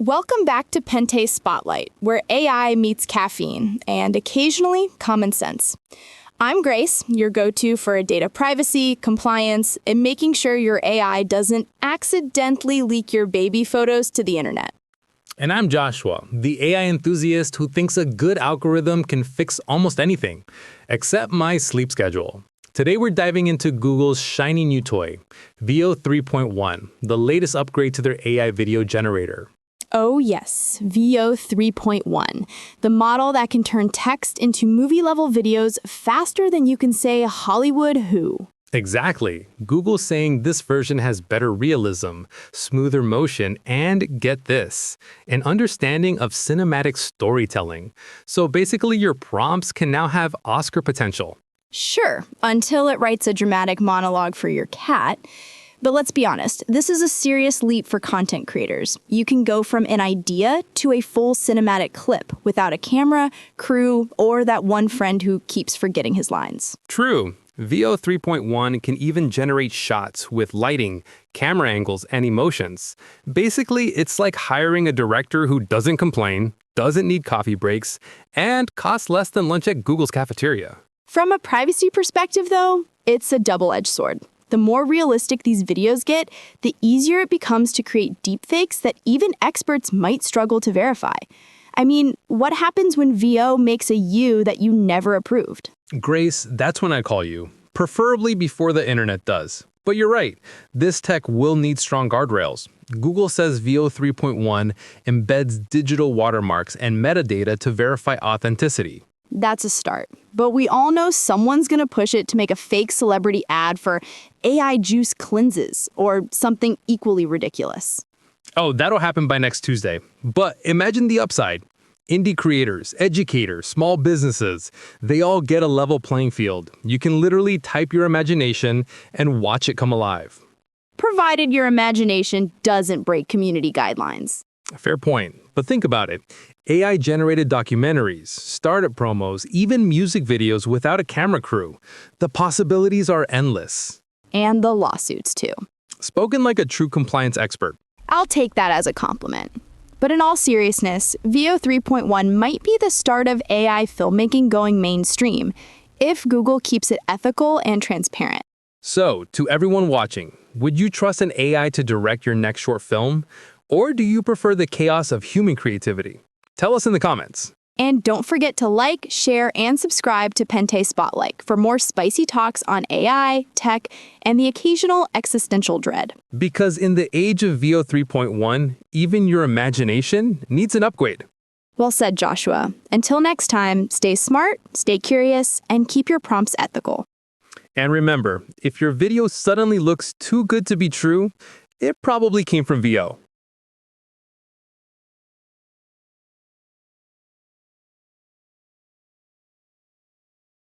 Welcome back to Pente Spotlight, where AI meets caffeine and occasionally common sense. I'm Grace, your go-to for data privacy, compliance, and making sure your AI doesn't accidentally leak your baby photos to the internet. And I'm Joshua, the AI enthusiast who thinks a good algorithm can fix almost anything, except my sleep schedule. Today we're diving into Google's shiny new toy, VEO 3.1, the latest upgrade to their AI video generator. Oh yes, VEO 3.1, the model that can turn text into movie-level videos faster than you can say Hollywood who. Exactly. Google's saying this version has better realism, smoother motion, and get this, an understanding of cinematic storytelling. So basically your prompts can now have Oscar potential. Sure, until it writes a dramatic monologue for your cat. But let's be honest, this is a serious leap for content creators. You can go from an idea to a full cinematic clip without a camera, crew, or that one friend who keeps forgetting his lines. True. VEO 3.1 can even generate shots with lighting, camera angles, and emotions. Basically, it's like hiring a director who doesn't complain, doesn't need coffee breaks, and costs less than lunch at Google's cafeteria. From a privacy perspective, though, it's a double-edged sword. The more realistic these videos get, the easier it becomes to create deepfakes that even experts might struggle to verify. I mean, what happens when VEO makes a you that you never approved? Grace, that's when I call you, preferably before the internet does. But you're right, this tech will need strong guardrails. Google says VEO 3.1 embeds digital watermarks and metadata to verify authenticity. That's a start. But we all know someone's gonna push it to make a fake celebrity ad for AI juice cleanses or something equally ridiculous. Oh, that'll happen by next Tuesday. But imagine the upside. Indie creators, educators, small businesses, they all get a level playing field. You can literally type your imagination and watch it come alive. Provided your imagination doesn't break community guidelines. Fair point. But think about it. AI-generated documentaries, startup promos, even music videos without a camera crew. The possibilities are endless. And the lawsuits, too. Spoken like a true compliance expert. I'll take that as a compliment. But in all seriousness, VEO 3.1 might be the start of AI filmmaking going mainstream, if Google keeps it ethical and transparent. So, to everyone watching, would you trust an AI to direct your next short film? Or do you prefer the chaos of human creativity? Tell us in the comments. And don't forget to like, share, and subscribe to Pente Spotlight for more spicy talks on AI, tech, and the occasional existential dread. Because in the age of VEO 3.1, even your imagination needs an upgrade. Well said, Joshua. Until next time, stay smart, stay curious, and keep your prompts ethical. And remember, if your video suddenly looks too good to be true, it probably came from VEO.